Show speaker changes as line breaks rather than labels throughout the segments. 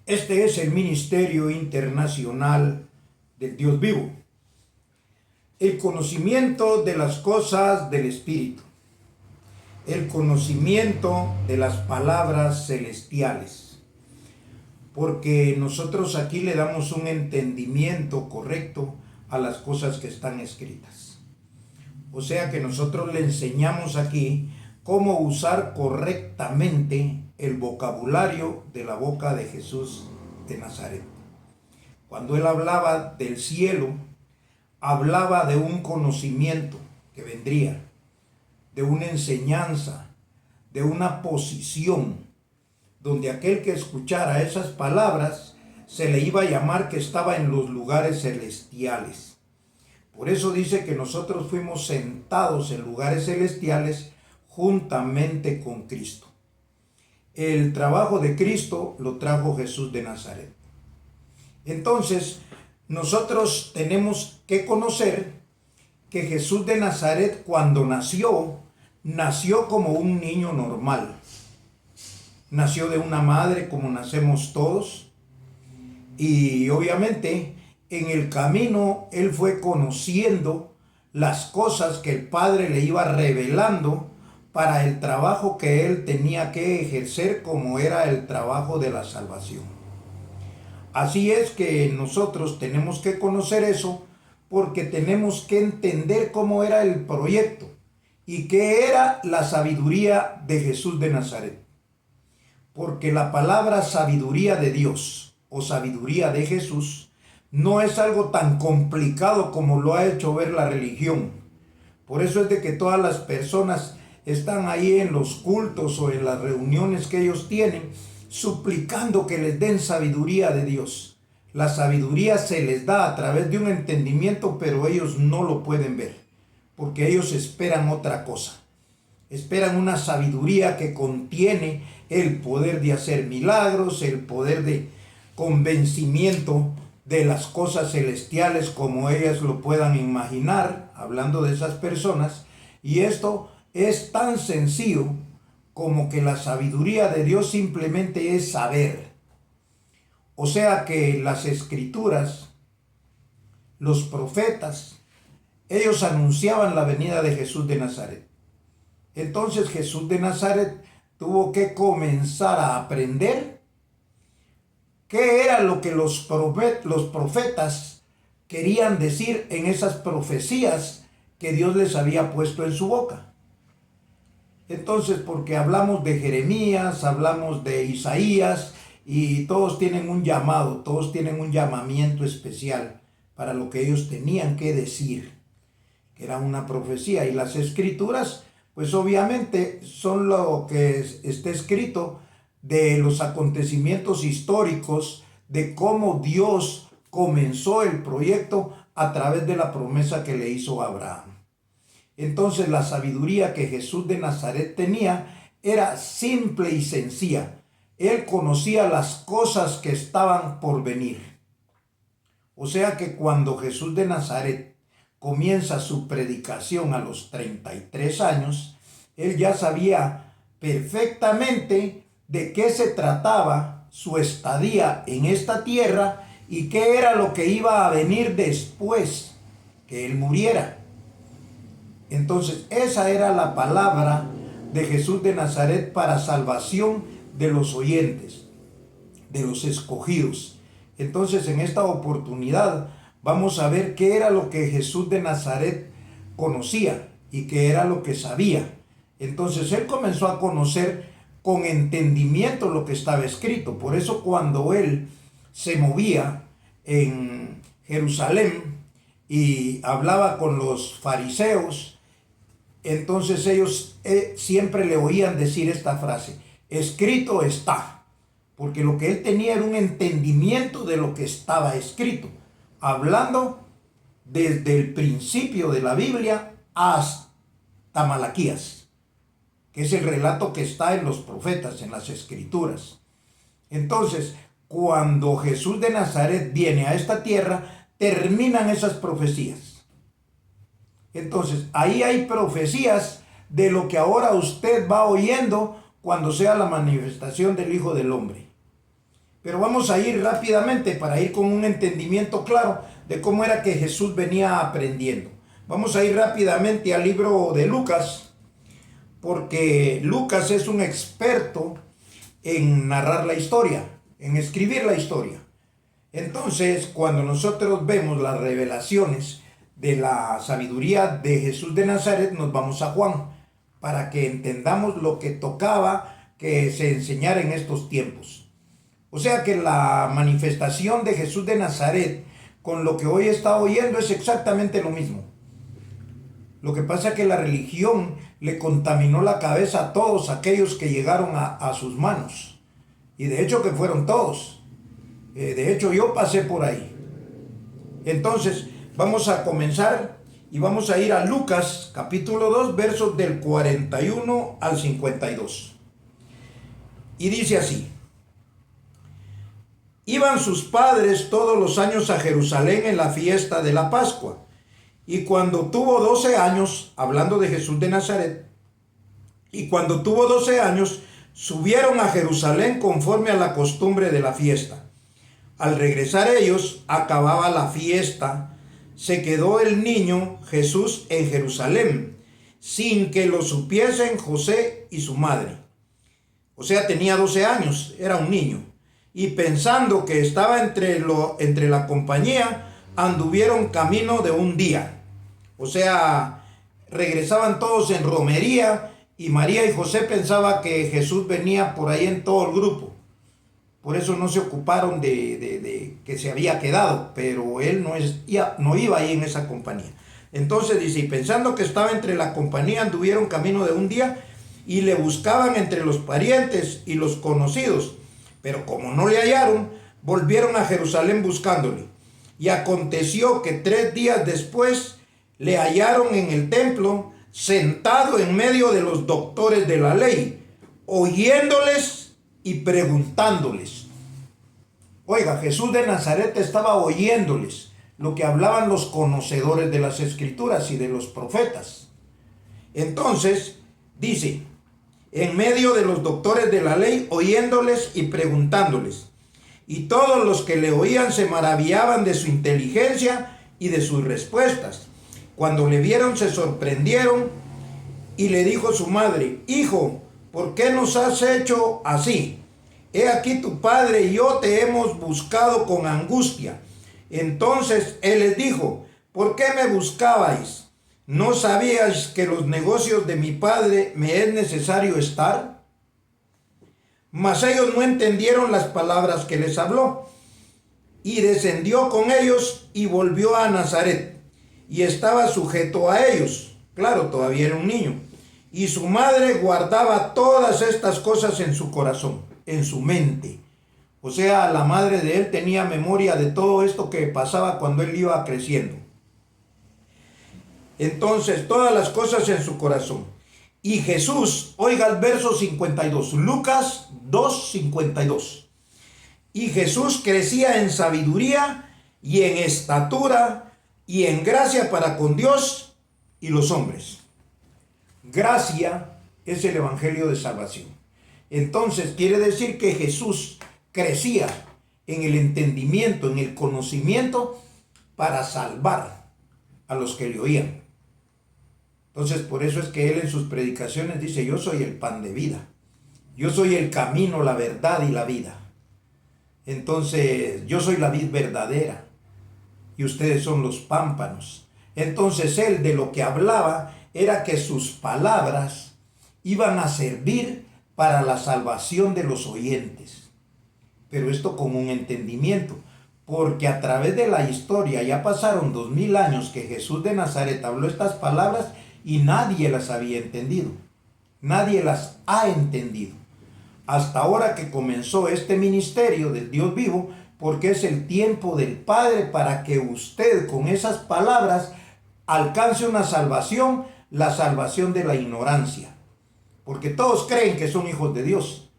Este es el Ministerio Internacional del Dios Vivo. El conocimiento de las cosas del Espíritu. El conocimiento de las palabras celestiales. Porque nosotros aquí le damos un entendimiento correcto a las cosas que están escritas. O sea que nosotros le enseñamos aquí cómo usar correctamente el vocabulario de la boca de Jesús de Nazaret. Cuando él hablaba del cielo, hablaba de un conocimiento que vendría, de una enseñanza, de una posición, donde aquel que escuchara esas palabras se le iba a llamar que estaba en los lugares celestiales. Por eso dice que nosotros fuimos sentados en lugares celestiales juntamente con Cristo. El trabajo de Cristo lo trajo Jesús de Nazaret. Entonces, nosotros tenemos que conocer que Jesús de Nazaret, cuando nació como un niño normal. Nació de una madre como nacemos todos. Y obviamente, en el camino, él fue conociendo las cosas que el Padre le iba revelando para el trabajo que él tenía que ejercer, como era el trabajo de la salvación. Así es que nosotros tenemos que conocer eso, porque tenemos que entender cómo era el proyecto y qué era la sabiduría de Jesús de Nazaret. Porque la palabra sabiduría de Dios o sabiduría de Jesús no es algo tan complicado como lo ha hecho ver la religión. Por eso es de que todas las personas están ahí en los cultos o en las reuniones que ellos tienen, suplicando que les den sabiduría de Dios. La sabiduría se les da a través de un entendimiento, pero ellos no lo pueden ver, porque ellos esperan otra cosa. Esperan una sabiduría que contiene el poder de hacer milagros, el poder de convencimiento de las cosas celestiales como ellas lo puedan imaginar, hablando de esas personas. Y esto es tan sencillo como que la sabiduría de Dios simplemente es saber. O sea que las escrituras, los profetas, ellos anunciaban la venida de Jesús de Nazaret. Entonces Jesús de Nazaret tuvo que comenzar a aprender qué era lo que los profetas querían decir en esas profecías que Dios les había puesto en su boca. Entonces, porque hablamos de Jeremías, hablamos de Isaías, y todos tienen un llamado, todos tienen un llamamiento especial para lo que ellos tenían que decir, que era una profecía. Y las escrituras, pues obviamente son lo que está escrito de los acontecimientos históricos, de cómo Dios comenzó el proyecto a través de la promesa que le hizo a Abraham. Entonces la sabiduría que Jesús de Nazaret tenía era simple y sencilla. Él conocía las cosas que estaban por venir. O sea que cuando Jesús de Nazaret comienza su predicación a los 33 años, él ya sabía perfectamente de qué se trataba su estadía en esta tierra y qué era lo que iba a venir después que él muriera. Entonces, esa era la palabra de Jesús de Nazaret para salvación de los oyentes, de los escogidos. Entonces, en esta oportunidad vamos a ver qué era lo que Jesús de Nazaret conocía y qué era lo que sabía. Entonces, él comenzó a conocer con entendimiento lo que estaba escrito. Por eso, cuando él se movía en Jerusalén y hablaba con los fariseos, entonces ellos siempre le oían decir esta frase: escrito está. Porque lo que él tenía era un entendimiento de lo que estaba escrito, hablando desde el principio de la Biblia hasta Malaquías, que es el relato que está en los profetas, en las escrituras. Entonces, cuando Jesús de Nazaret viene a esta tierra, terminan esas profecías. Entonces, ahí hay profecías de lo que ahora usted va oyendo cuando sea la manifestación del Hijo del Hombre. Pero vamos a ir rápidamente para ir con un entendimiento claro de cómo era que Jesús venía aprendiendo. Vamos a ir rápidamente al libro de Lucas, porque Lucas es un experto en narrar la historia, en escribir la historia. Entonces, cuando nosotros vemos las revelaciones de la sabiduría de Jesús de Nazaret, nos vamos a Juan, para que entendamos lo que tocaba que se enseñara en estos tiempos. O sea que la manifestación de Jesús de Nazaret con lo que hoy está oyendo es exactamente lo mismo. Lo que pasa es que la religión le contaminó la cabeza a todos aquellos que llegaron a sus manos. Y de hecho que fueron todos. De hecho yo pasé por ahí. Entonces vamos a comenzar y vamos a ir a Lucas capítulo 2 versos del 41 al 52. Y dice así: Iban sus padres todos los años a Jerusalén en la fiesta de la Pascua. Y cuando tuvo 12 años, hablando de Jesús de Nazaret, y cuando tuvo 12 años, subieron a Jerusalén conforme a la costumbre de la fiesta. Al regresar ellos, acababa la fiesta, se quedó el niño Jesús en Jerusalén, sin que lo supiesen José y su madre. O sea, tenía 12 años, era un niño. Y pensando que estaba entre la compañía, anduvieron camino de un día. O sea, regresaban todos en romería y María y José pensaban que Jesús venía por ahí en todo el grupo. Por eso no se ocuparon de que se había quedado, pero él no iba ahí en esa compañía. Entonces dice, y pensando que estaba entre la compañía, anduvieron camino de un día y le buscaban entre los parientes y los conocidos. Pero como no le hallaron, volvieron a Jerusalén buscándole. Y aconteció que 3 días después le hallaron en el templo, sentado en medio de los doctores de la ley, oyéndoles y preguntándoles. Oiga, Jesús de Nazaret estaba oyéndoles lo que hablaban los conocedores de las Escrituras y de los profetas. Entonces, dice, en medio de los doctores de la ley, oyéndoles y preguntándoles. Y todos los que le oían se maravillaban de su inteligencia y de sus respuestas. Cuando le vieron se sorprendieron y le dijo su madre, Hijo, ¿por qué nos has hecho así? He aquí tu padre y yo te hemos buscado con angustia. Entonces él les dijo, ¿por qué me buscabais? ¿No sabíais que los negocios de mi padre me es necesario estar? Mas ellos no entendieron las palabras que les habló. Y descendió con ellos y volvió a Nazaret. Y estaba sujeto a ellos. Claro, todavía era un niño. Y su madre guardaba todas estas cosas en su corazón, en su mente. O sea, la madre de él tenía memoria de todo esto que pasaba cuando él iba creciendo. Entonces, todas las cosas en su corazón. Y Jesús, oiga el verso 52, Lucas 2:52. Y Jesús crecía en sabiduría y en estatura y en gracia para con Dios y los hombres. Gracia es el evangelio de salvación. Entonces, quiere decir que Jesús crecía en el entendimiento, en el conocimiento para salvar a los que le oían. Entonces, por eso es que él en sus predicaciones dice, yo soy el pan de vida. Yo soy el camino, la verdad y la vida. Entonces, yo soy la vid verdadera y ustedes son los pámpanos. Entonces, él de lo que hablaba era que sus palabras iban a servir para la salvación de los oyentes. Pero esto con un entendimiento, porque a través de la historia ya pasaron 2000 años que Jesús de Nazaret habló estas palabras y nadie las había entendido. Nadie las ha entendido. Hasta ahora que comenzó este ministerio del Dios vivo, porque es el tiempo del Padre para que usted con esas palabras alcance una salvación, la salvación de la ignorancia. Porque todos creen que son hijos de Dios,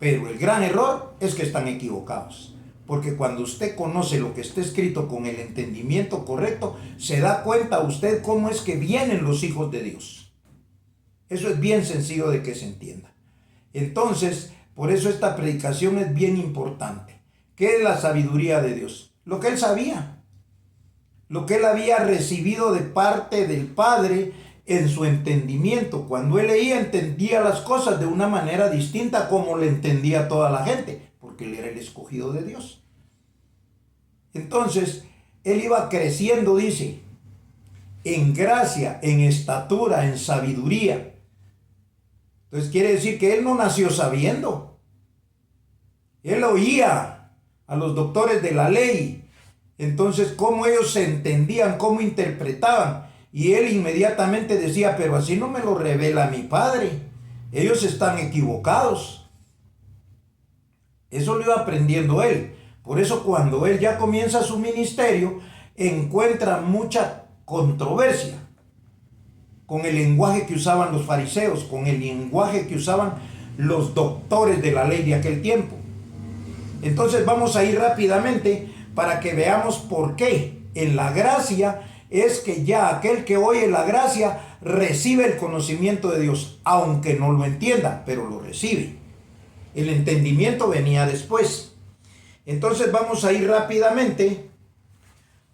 pero el gran error es que están equivocados. Porque cuando usted conoce lo que está escrito con el entendimiento correcto, se da cuenta usted cómo es que vienen los hijos de Dios. Eso es bien sencillo de que se entienda. Entonces, por eso esta predicación es bien importante. ¿Qué es la sabiduría de Dios? Lo que él sabía, lo que él había recibido de parte del Padre en su entendimiento. Cuando él leía, entendía las cosas de una manera distinta como le entendía toda la gente, porque él era el escogido de Dios. Entonces, él iba creciendo, dice, en gracia, en estatura, en sabiduría. Entonces quiere decir que él no nació sabiendo. Él oía a los doctores de la ley. Entonces, cómo ellos se entendían, cómo interpretaban. Y él inmediatamente decía, pero así no me lo revela mi Padre. Ellos están equivocados. Eso lo iba aprendiendo él. Por eso cuando él ya comienza su ministerio, encuentra mucha controversia con el lenguaje que usaban los fariseos, con el lenguaje que usaban los doctores de la ley de aquel tiempo. Entonces vamos a ir rápidamente para que veamos por qué en la gracia es que ya aquel que oye la gracia recibe el conocimiento de Dios, aunque no lo entienda, pero lo recibe. El entendimiento venía después. Entonces vamos a ir rápidamente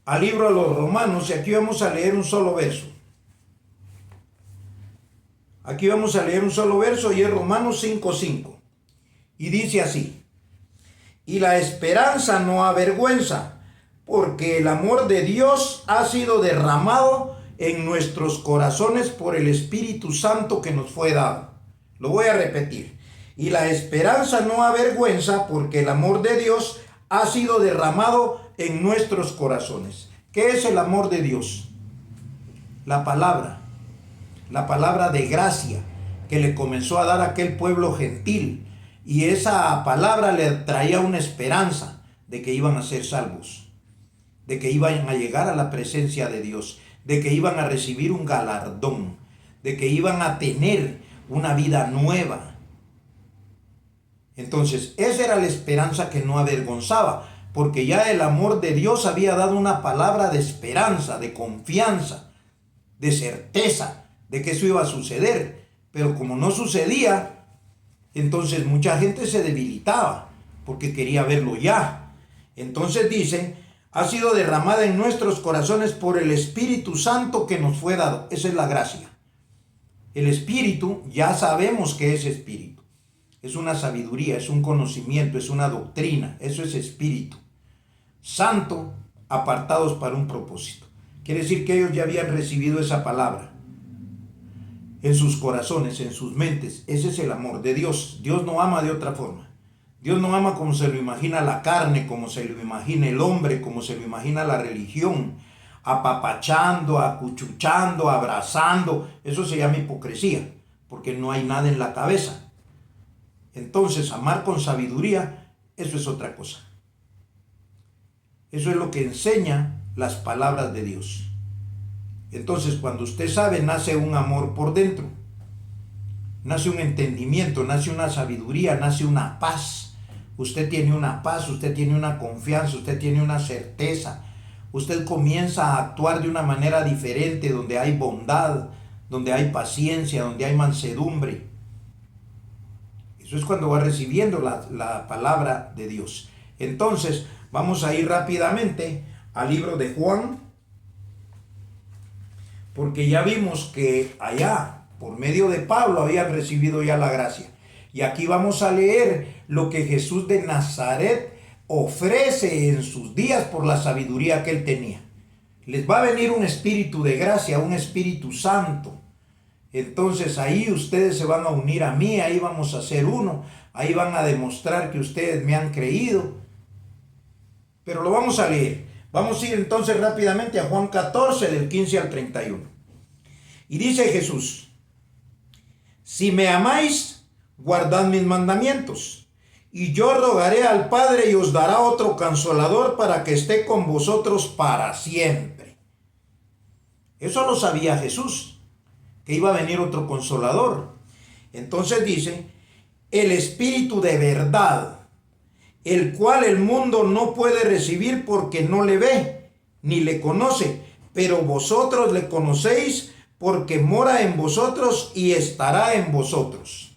al libro de los Romanos y aquí vamos a leer un solo verso. Aquí vamos a leer un solo verso y es Romanos 5:5. Y dice así: y la esperanza no avergüenza, porque el amor de Dios ha sido derramado en nuestros corazones por el Espíritu Santo que nos fue dado. Lo voy a repetir. Y la esperanza no avergüenza, porque el amor de Dios ha sido derramado en nuestros corazones. ¿Qué es el amor de Dios? La palabra de gracia que le comenzó a dar a aquel pueblo gentil. Y esa palabra le traía una esperanza de que iban a ser salvos, de que iban a llegar a la presencia de Dios, de que iban a recibir un galardón, de que iban a tener una vida nueva. Entonces, esa era la esperanza que no avergonzaba, porque ya el amor de Dios había dado una palabra de esperanza, de confianza, de certeza de que eso iba a suceder. Pero como no sucedía, entonces mucha gente se debilitaba porque quería verlo ya. Entonces dice, ha sido derramada en nuestros corazones por el Espíritu Santo que nos fue dado. Esa es la gracia. El Espíritu, ya sabemos que es Espíritu. Es una sabiduría, es un conocimiento, es una doctrina. Eso es Espíritu Santo, apartados para un propósito. Quiere decir que ellos ya habían recibido esa palabra en sus corazones, en sus mentes. Ese es el amor de Dios. Dios no ama de otra forma. Dios no ama como se lo imagina la carne, como se lo imagina el hombre, como se lo imagina la religión, apapachando, acuchuchando, abrazando. Eso se llama hipocresía, porque no hay nada en la cabeza. Entonces, amar con sabiduría, eso es otra cosa. Eso es lo que enseña las palabras de Dios. Entonces, cuando usted sabe, nace un amor por dentro, nace un entendimiento, nace una sabiduría, nace una paz. Usted tiene una paz, usted tiene una confianza, usted tiene una certeza. Usted comienza a actuar de una manera diferente, donde hay bondad, donde hay paciencia, donde hay mansedumbre. Eso es cuando va recibiendo la palabra de Dios. Entonces, vamos a ir rápidamente al libro de Juan, porque ya vimos que allá, por medio de Pablo, habían recibido ya la gracia. Y aquí vamos a leer lo que Jesús de Nazaret ofrece en sus días por la sabiduría que él tenía. Les va a venir un espíritu de gracia, un Espíritu Santo. Entonces ahí ustedes se van a unir a mí, ahí vamos a ser uno, ahí van a demostrar que ustedes me han creído. Pero lo vamos a leer. Vamos a ir entonces rápidamente a Juan 14, del 15 al 31. Y dice Jesús: si me amáis, guardad mis mandamientos, y yo rogaré al Padre y os dará otro consolador para que esté con vosotros para siempre. Eso lo sabía Jesús, que iba a venir otro consolador. Entonces dice, el Espíritu de verdad, el cual el mundo no puede recibir porque no le ve, ni le conoce, pero vosotros le conocéis porque mora en vosotros y estará en vosotros.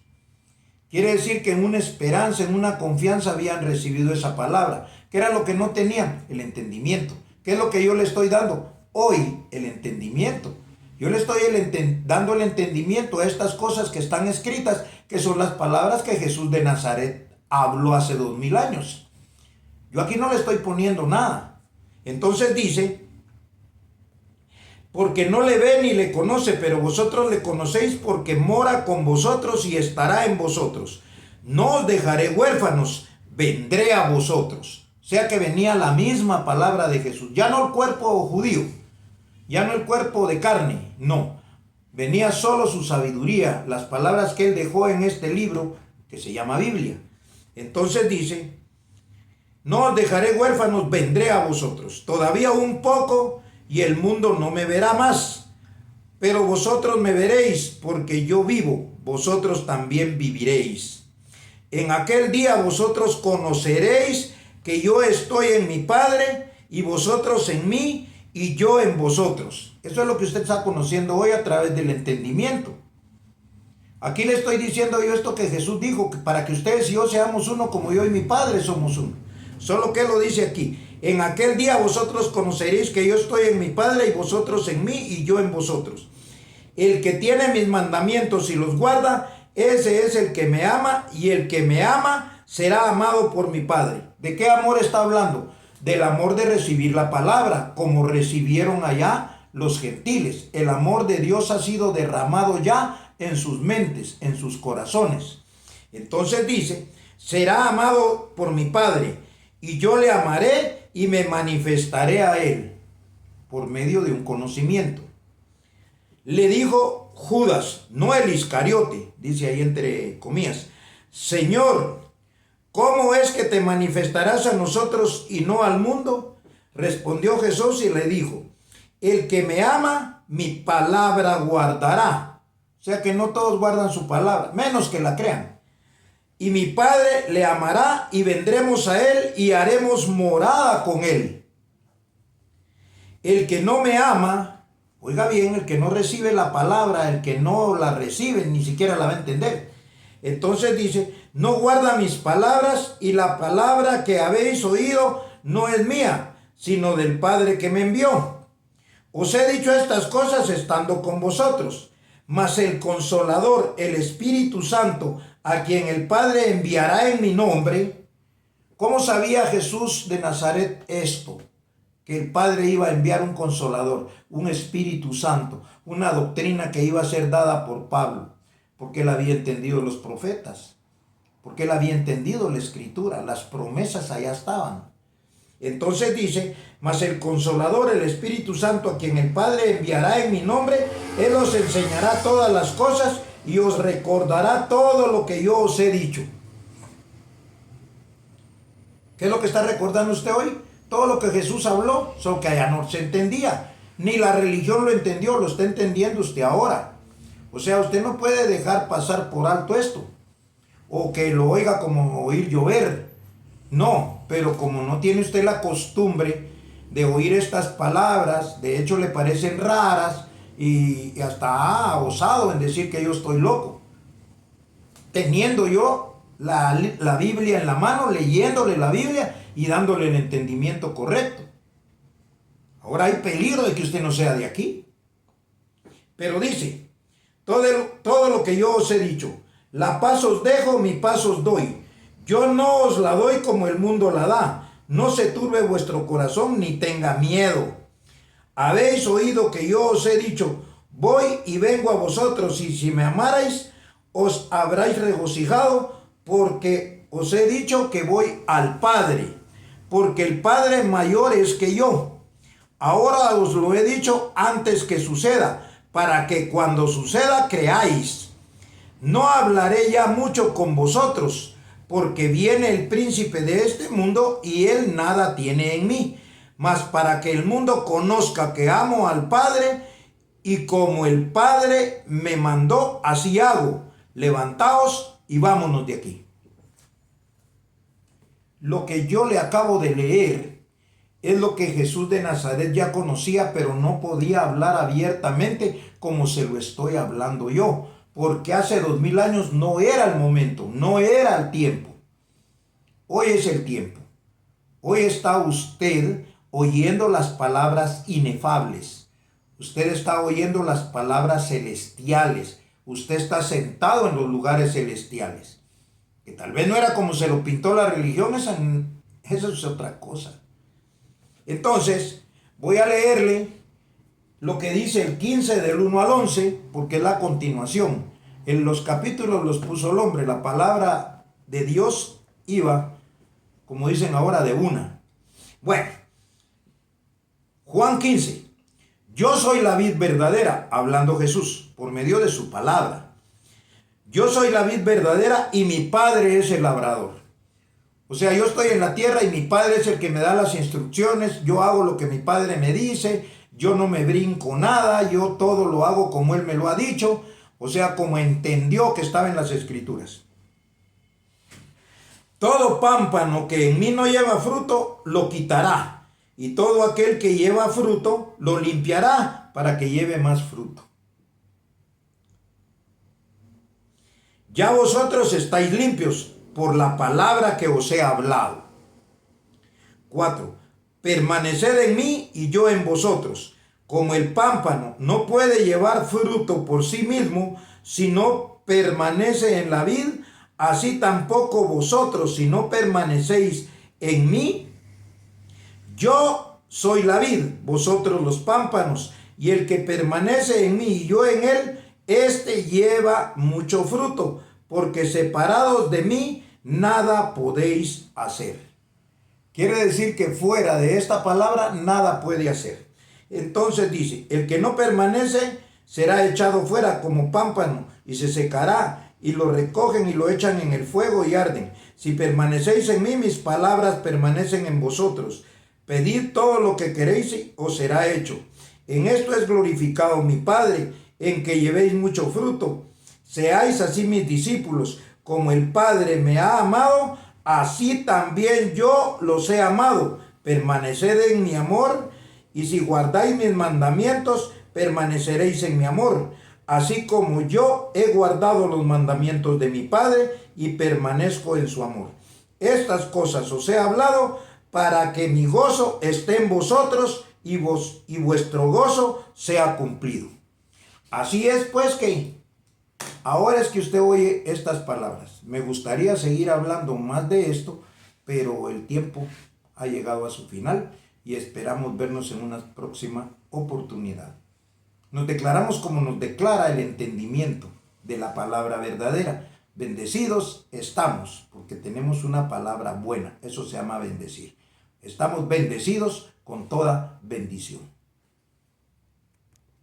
Quiere decir que en una esperanza, en una confianza habían recibido esa palabra. ¿Qué era lo que no tenían? El entendimiento. ¿Qué es lo que yo le estoy dando? Hoy, el entendimiento. Yo le estoy dando el entendimiento a estas cosas que están escritas, que son las palabras que Jesús de Nazaret habló hace 2000 años. Yo aquí no le estoy poniendo nada. Entonces dice, porque no le ve ni le conoce, pero vosotros le conocéis porque mora con vosotros y estará en vosotros. No os dejaré huérfanos, vendré a vosotros. O sea que venía la misma palabra de Jesús. Ya no el cuerpo judío, ya no el cuerpo de carne, no. Venía solo su sabiduría, las palabras que él dejó en este libro que se llama Biblia. Entonces dice, no os dejaré huérfanos, vendré a vosotros. Todavía un poco y el mundo no me verá más. Pero vosotros me veréis, porque yo vivo, vosotros también viviréis. En aquel día vosotros conoceréis que yo estoy en mi Padre, y vosotros en mí, y yo en vosotros. Eso es lo que usted está conociendo hoy a través del entendimiento. Aquí le estoy diciendo yo esto que Jesús dijo, que para que ustedes y yo seamos uno como yo y mi Padre somos uno. Solo que él lo dice aquí. En aquel día vosotros conoceréis que yo estoy en mi Padre y vosotros en mí y yo en vosotros. El que tiene mis mandamientos y los guarda, ese es el que me ama, y el que me ama será amado por mi Padre. ¿De qué amor está hablando? Del amor de recibir la palabra, como recibieron allá los gentiles. El amor de Dios ha sido derramado ya en sus mentes, en sus corazones. Entonces dice, será amado por mi Padre, y yo le amaré y me manifestaré a él por medio de un conocimiento. Le dijo Judas, no el Iscariote, dice ahí entre comillas, Señor, ¿cómo es que te manifestarás a nosotros y no al mundo? Respondió Jesús y le dijo, el que me ama, mi palabra guardará. O sea que no todos guardan su palabra, menos que la crean. Y mi Padre le amará y vendremos a él y haremos morada con él. El que no me ama, oiga bien, el que no recibe la palabra, el que no la recibe, ni siquiera la va a entender. Entonces dice, no guarda mis palabras, y la palabra que habéis oído no es mía, sino del Padre que me envió. Os he dicho estas cosas estando con vosotros, mas el Consolador, el Espíritu Santo, a quien el Padre enviará en mi nombre. ¿Cómo sabía Jesús de Nazaret esto? Que el Padre iba a enviar un Consolador, un Espíritu Santo, una doctrina que iba a ser dada por Pablo, porque él había entendido los profetas, porque él había entendido la Escritura, las promesas allá estaban. Entonces dice, mas el Consolador, el Espíritu Santo, a quien el Padre enviará en mi nombre, él os enseñará todas las cosas y os recordará todo lo que yo os he dicho. ¿Qué es lo que está recordando usted hoy? Todo lo que Jesús habló, solo que allá no se entendía. Ni la religión lo entendió, lo está entendiendo usted ahora. O sea, usted no puede dejar pasar por alto esto. O que lo oiga como oír llover. No, pero como no tiene usted la costumbre de oír estas palabras, de hecho le parecen raras y hasta ha osado en decir que yo estoy loco. Teniendo yo la Biblia en la mano, leyéndole la Biblia y dándole el entendimiento correcto. Ahora hay peligro de que usted no sea de aquí. Pero dice, todo lo que yo os he dicho, la paz os dejo, mi paz os doy. Yo no os la doy como el mundo la da. No se turbe vuestro corazón ni tenga miedo. Habéis oído que yo os he dicho, voy y vengo a vosotros, y si me amarais, os habráis regocijado, porque os he dicho que voy al Padre, porque el Padre mayor es que yo. Ahora os lo he dicho antes que suceda, para que cuando suceda creáis. No hablaré ya mucho con vosotros, porque viene el príncipe de este mundo y él nada tiene en mí. Mas para que el mundo conozca que amo al Padre, y como el Padre me mandó, así hago. Levantaos y vámonos de aquí. Lo que yo le acabo de leer es lo que Jesús de Nazaret ya conocía, pero no podía hablar abiertamente como se lo estoy hablando yo, porque hace 2000 años no era el momento, no era el tiempo. Hoy es el tiempo. Hoy está usted oyendo las palabras inefables. Usted está oyendo las palabras celestiales. Usted está sentado en los lugares celestiales. Que tal vez no era como se lo pintó la religión, esa es otra cosa. Entonces, voy a leerle lo que dice el 15 del 1 al 11, porque es la continuación. En los capítulos los puso el hombre. La palabra de Dios iba, como dicen ahora, de una. Bueno, Juan 15. Yo soy la vid verdadera, hablando Jesús, por medio de su palabra. Yo soy la vid verdadera y mi Padre es el labrador. O sea, yo estoy en la tierra y mi Padre es el que me da las instrucciones. Yo hago lo que mi Padre me dice. Yo no me brinco nada. Yo todo lo hago como Él me lo ha dicho. O sea, como entendió que estaba en las Escrituras. Todo pámpano que en mí no lleva fruto, lo quitará. Y todo aquel que lleva fruto, lo limpiará para que lleve más fruto. Ya vosotros estáis limpios por la palabra que os he hablado. 4. Permaneced en mí y yo en vosotros. Como el pámpano no puede llevar fruto por sí mismo si no permanece en la vid, así tampoco vosotros si no permanecéis en mí. Yo soy la vid, vosotros los pámpanos, y el que permanece en mí y yo en él, este lleva mucho fruto, porque separados de mí nada podéis hacer. Quiere decir que fuera de esta palabra nada puede hacer. Entonces dice, el que no permanece será echado fuera como pámpano y se secará, y lo recogen y lo echan en el fuego y arden. Si permanecéis en mí, mis palabras permanecen en vosotros. Pedid todo lo que queréis y os será hecho. En esto es glorificado mi Padre, en que llevéis mucho fruto. Seáis así mis discípulos, como el Padre me ha amado, así también yo los he amado. Permaneced en mi amor, y si guardáis mis mandamientos, permaneceréis en mi amor, así como yo he guardado los mandamientos de mi Padre y permanezco en su amor. Estas cosas os he hablado para que mi gozo esté en vosotros y vuestro gozo sea cumplido. Así es pues que ahora es que usted oye estas palabras. Me gustaría seguir hablando más de esto, pero el tiempo ha llegado a su final y esperamos vernos en una próxima oportunidad. Nos declaramos como nos declara el entendimiento de la palabra verdadera. Bendecidos estamos porque tenemos una palabra buena. Eso se llama bendecir. Estamos bendecidos con toda bendición.